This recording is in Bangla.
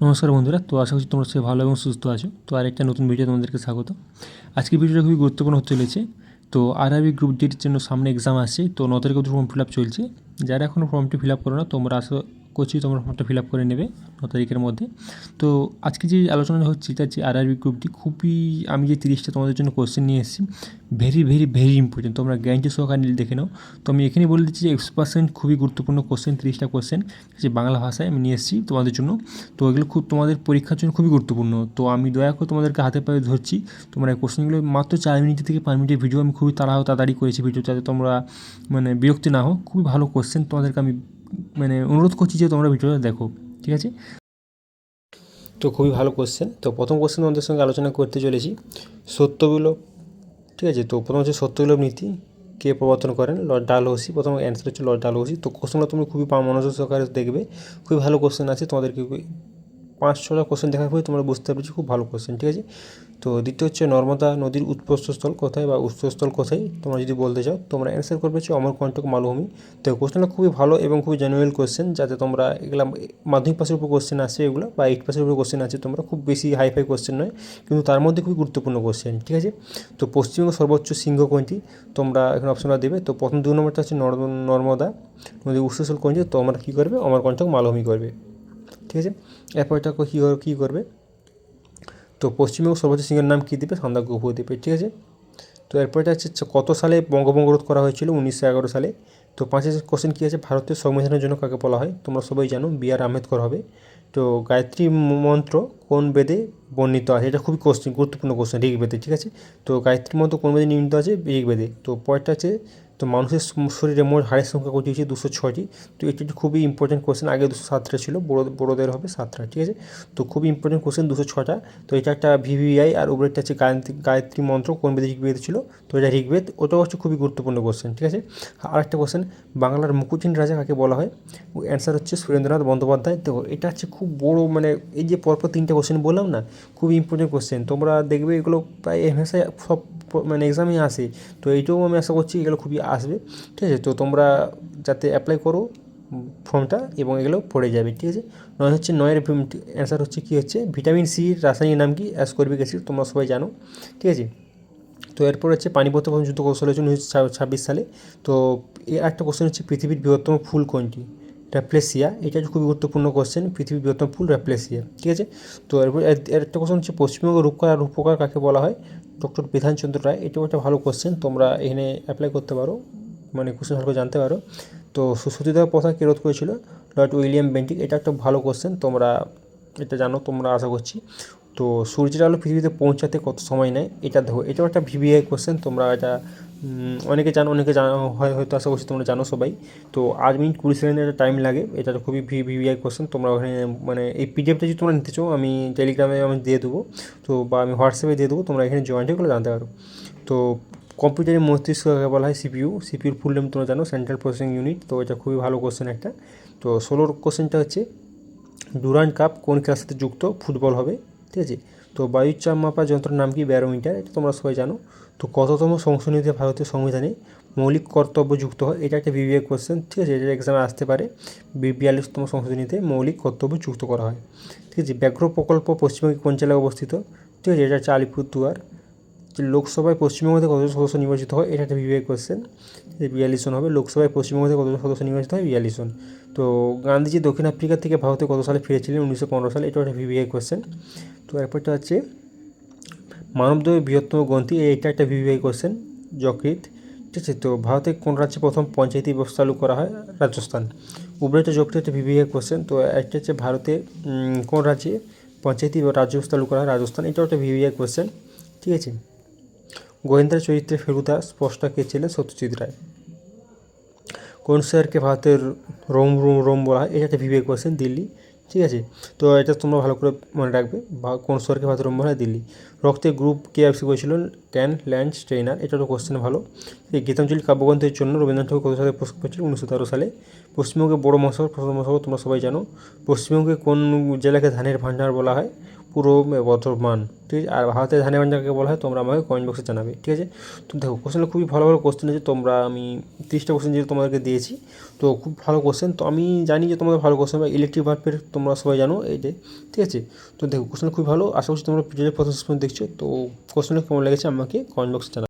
নমস্কার বন্ধুরা, তো আশা করছি তোমরা সবাই ভালো এবং সুস্থ আছো। তো আরেকটা নতুন ভিডিও তোমাদেরকে স্বাগত। আজকের ভিডিওটা খুবই গুরুত্বপূর্ণ হতে চলেছে। তো আরআরবি গ্রুপ ডির জন্য সামনে এক্সাম আসছে, তো 9 তারিখে ফর্ম ফিল আপ চলছে। যারা এখনও ফর্মটি ফিল আপ করো না, তোমরা আশা করছি তোমরা ফর্মটা ফিল আপ করে নেবে 9 তারিখের মধ্যে। তো আজকে যে আলোচনা হচ্ছে এটা হচ্ছে আরআরবি গ্রুপটি খুবই, আমি যে 30টা তোমাদের জন্য কোশ্চেন নিয়ে এসেছি, ভেরি ভেরি ভেরি ইম্পর্টেন্ট, তোমরা গ্যারান্টি সহকারে দেখে নাও। তো আমি এখানে বলে দিচ্ছি যে 100% খুবই গুরুত্বপূর্ণ কোশ্চেন, 30টা কোশ্চেন যে বাংলা ভাষায় আমি নিয়ে এসেছি তোমাদের জন্য। তো এগুলো খুব তোমাদের পরীক্ষার জন্য খুবই গুরুত্বপূর্ণ। তো আমি দয়া করে তোমাদেরকে হাতে পায়ে ধরছি, তোমরা এই কোশ্চেনগুলো মাত্র 4 মিনিট থেকে 5 মিনিটের ভিডিও, আমি খুবই তাড়াতাড়ি করেছি ভিডিও, যাতে তোমরা বিরক্তি না হও। খুবই ভালো কোশ্চেন, তোমাদেরকে আমি অনুরোধ করছি যে তোমরা ভিডিওটা দেখো, ঠিক আছে? তো খুবই ভালো কোশ্চেন। তো প্রথম কোশ্চেন তোমাদের সঙ্গে আলোচনা করতে চলেছি সত্যবিলোপ, ঠিক আছে? তো প্রথম হচ্ছে সত্যবিলোপ নীতি কে প্রবর্তন করেন? লর্ড ডালহৌসি। প্রথম অ্যান্সার হচ্ছে লর্ড ডালহৌসি। তো কোশ্চেনটা তুমি খুবই মনোযোগ সহকারে দেখবে, খুবই ভালো কোশ্চেন আছে। তোমাদেরকে 5-6টা কোশ্চেন দেখার পরে তোমরা বুঝতে পারছি খুব ভালো কোশ্চেন, ঠিক আছে? তো দ্বিতীয় হচ্ছে নর্মদা নদীর উৎপস্থস্থল কোথায় বা উৎসস্থল কোথায়? তোমরা যদি বলতে চাও, তোমরা অ্যান্সার করবে হচ্ছে অমরকণ্টক মালভূমি। তো কোশ্চেনটা খুবই ভালো এবং খুবই জেনুইন কোশ্চেন, যাতে তোমরা এগুলো মাধ্যমিক পাসের উপর কোশ্চেন আসে, এগুলো বা 8 পাসের উপর কোশ্চেন আছে, তোমরা খুব বেশি হাইফাই কোশ্চেন নয়, কিন্তু তার মধ্যে খুবই গুরুত্বপূর্ণ কোশ্চেন, ঠিক আছে? তো পশ্চিমবঙ্গের সর্বোচ্চ শৃঙ্গ কোনটি? তোমরা এখানে অপশনটা দেবে। তো প্রথম 2 নম্বরটা হচ্ছে নর্মদা নদীর উৎসস্থল কোনটি? তোমরা কী করবে? অমরকণ্টক মালভূমি করবে, ঠিক আছে? এরপরটা কী করবে? তো পশ্চিমবঙ্গ সর্বোচ্চ সিংহের নাম কী দেবে? সান্দাকফু দেবে, ঠিক আছে? তো এরপরটা হচ্ছে কত সালে বঙ্গভঙ্গ রোধ করা হয়েছিল? 1911 সালে। তো 5 কোশ্চেন কী আছে? ভারতীয় সংবিধানের জন্য কাকে বলা হয়? তোমরা সবাই জানো, B.R. আম্বেদকর হবে। তো গায়ত্রী মন্ত্র কোন বেদে বর্ণিত আছে? এটা খুবই গুরুত্বপূর্ণ কোশ্চেন, ঋগ্বেদে, ঠিক আছে? তো গায়ত্রী মন্ত্র কোন বেদে নির্মিত আছে? ঋগ্বেদে। তো পরেরটা আছে, তো মানুষের শরীরে মোট হাড়ের সংখ্যা কত হচ্ছে? 206টি। তো এটি একটি খুবই ইম্পর্টেন্ট কোশ্চেন, আগে 207টা ছিল, বড়োদের হবে 7টা, ঠিক আছে? তো খুবই ইম্পর্টেন্ট কোশ্চেন 206টা। তো এটা একটা ভিভিআই, আর উপরেরটা হচ্ছে গায়ত্রী মন্ত্র কোন বেদে? ঋগ্বেদ ছিল। তো এটা ঋগ্বেদ, ওটাও হচ্ছে খুবই গুরুত্বপূর্ণ কোশ্চেন, ঠিক আছে? আরেকটা কোশ্চেন, বাংলার মুকুটহীন রাজা কাকে বলা হয়? অ্যান্সার হচ্ছে সুরেন্দ্রনাথ বন্দ্যোপাধ্যায়। তো এটা হচ্ছে খুব বড়, এই যে পরপর 3টে কোশ্চেন বললাম না, খুবই ইম্পর্টেন্ট কোশ্চেন। তোমরা দেখবে এগুলো প্রায় ভাষায় সব এক্সামে আসে। তো এইটাও আমি আশা করছি এগুলো খুবই আসবে, ঠিক আছে? তো তোমরা যাতে অ্যাপ্লাই করো ফর্মটা এবং এগুলো পড়ে যাবে, ঠিক আছে? নয়ের অ্যান্সার হচ্ছে কী হচ্ছে? ভিটামিন সির রাসায়নিক নাম কি? অ্যাসকর্বিক অ্যাসিড, তোমরা সবাই জানো, ঠিক আছে? তো এরপর হচ্ছে পানিপথের প্রথম যুদ্ধ কৌশল হয়েছে 1926 সালে। তো এর একটা কোশ্চেন হচ্ছে পৃথিবীর বৃহত্তম ফুল কোনটি? র্যাপ্লেসিয়া। এটা খুবই গুরুত্বপূর্ণ কোশ্চেন, পৃথিবীর বৃহত্তম ফুল র্যাপ্লেসিয়া, ঠিক আছে? তো এরপর এর একটা কোশ্চেন হচ্ছে পশ্চিমবঙ্গের রূপকার কাকে বলা হয়? ডক্টর বিধানচন্দ্র রায়। এটাও একটা ভালো কোশ্চেন, তোমরা এখানে অ্যাপ্লাই করতে পারো, কোশ্চেন ভালো করে জানতে পারো। তো সতীদাহ প্রথা কে রোধ করেছিল? Lord William Bentinck. এটা একটা ভালো কোশ্চেন, তোমরা এটা জানো, তোমরা আশা করছি। তো সূর্যের আলো পৃথিবীতে পৌঁছাতে কত সময় নেয়? এটা দেখো, এটাও একটা ভিভিআই কোশ্চেন, তোমরা এটা অনেকে জানো, হয়তো আশা করছি তোমরা জানো সবাই। তো 8 মিনিট 20 সেকেন্ডের একটা টাইম লাগে, এটা খুবই ভিভিআই কোশ্চেন। তোমরা ওখানে এই পিডিএফটা যদি তোমরা নিতে চাও, আমি টেলিগ্রামে আমি দিয়ে দেবো, তো বা আমি হোয়াটসঅ্যাপে দিয়ে দেবো, তোমরা এখানে জয়েন্টগুলো জানতে পারো। তো কম্পিউটারের মস্তিষ্ক কাকে বলা হয়? সিপিইউর ফুল নেম তোমরা জানো, সেন্ট্রাল প্রসেসিং ইউনিট। তো এটা খুবই ভালো কোশ্চেন একটা। তো 16 কোশ্চেনটা হচ্ছে ডুরান্ড কাপ কোন খেলার সাথে যুক্ত? ফুটবল হবে, ঠিক আছে? তো বায়ুর চাপ মাপার যন্ত্রের নাম কি? ব্যারোমিটার। এটা তোমরা সবাই জানো। তো কততম সংশোধনীতে ভারতীয় সংবিধানে মৌলিক কর্তব্য যুক্ত হয়? এটা একটা ভিভিআই কোশ্চেন, ঠিক আছে? এটা এক্সামে আসতে পারে। 42তম সংশোধনীতে মৌলিক কর্তব্য যুক্ত করা হয়, ঠিক আছে? ব্যাঘ্র প্রকল্প পশ্চিমবঙ্গে কোন জেলায় অবস্থিত? ঠিক আছে, এটা হচ্ছে আলিপুরদুয়ার। যে লোকসভায় পশ্চিমবঙ্গ থেকে কতজন সদস্য নির্বাচিত হয়? এটা একটা ভিভিআই কোশ্চেন, 42 জন হবে। লোকসভায় পশ্চিমবঙ্গ থেকে কতজন সদস্য নির্বাচিত হয়? 42 জন। তো গান্ধীজি দক্ষিণ আফ্রিকা থেকে ভারতে কত সালে ফিরেছিলেন? 1915 সালে। এটাও একটা ভিভিআই কোশ্চেন। তো এরপরটা হচ্ছে মানবদেহের বৃহত্তম গ্রন্থি, এটা একটা ভিভিআই কোশ্চেন, যকৃৎ, ঠিক আছে? তো ভারতে কোন রাজ্যে প্রথম পঞ্চায়েতি ব্যবস্থা চালু করা হয়? রাজস্থান। উপরে তো যকৃৎ একটা ভিভিআই কোশ্চেন। তো একটা হচ্ছে ভারতে কোন রাজ্যে পঞ্চায়েতি রাজ্য ব্যবস্থা চালু করা হয়? রাজস্থান। এটাও একটা ভিভিআই কোশ্চেন, ঠিক আছে? গোয়েন্দার চরিত্রে ফেলুদা স্পষ্ট কে ছিলেন? সত্যজিৎ রায়। কোন শহরকে ভারতের রোম বলা হয়? এটা একটা ভিভিআই কোশ্চেন, দিল্লি, ঠিক আছে? তো এটা তোমরা ভালো করে মনে রাখবে, কোন শহরকে ভারতের রোম বলা হয়? দিল্লি। রক্তের গ্রুপ কে আবিষ্কার করেছিলেন? Land Steiner. এটারও কোশ্চেন ভালো। এই গীতাঞ্জলি কাব্যগ্রন্থের জন্য রবীন্দ্রনাথ ঠাকুর কত সালে পুরস্কার পেয়েছিলেন? 1913 সালে। পশ্চিমবঙ্গের বড় মহাসাগর, প্রথম মহাসাগর তোমরা সবাই জানো। পশ্চিমবঙ্গে কোন জেলাকে ধানের ভান্ডার বলা হয়? পুরো বর্তমান, ঠিক আছে। আর ভারতের ধানের মান যাকে বলা হয় তোমরা আমাকে কমেন্ট বক্সে জানাবে, ঠিক আছে। তো দেখো কোশ্চেনটা খুবই ভালো ভালো কোশ্চেন আছে, তোমরা আমি 30টা কোশ্চেন যেহেতু তোমাদেরকে দিয়েছি, তো খুব ভালো কোশ্চেন। তো আমি জানি যে তোমাদের ভালো কোশ্চেন বা ইলেকট্রিক ভার্বের তোমরা সবাই জানো এই যে, ঠিক আছে। তো দেখো কোশ্চেন খুবই ভালো, আশা করছি তোমরা ভিডিওর প্রথম দেখছো। তো কোশ্চেনটা কেমন লেগেছে আমাকে কমেন্ট বক্সে জানাবে।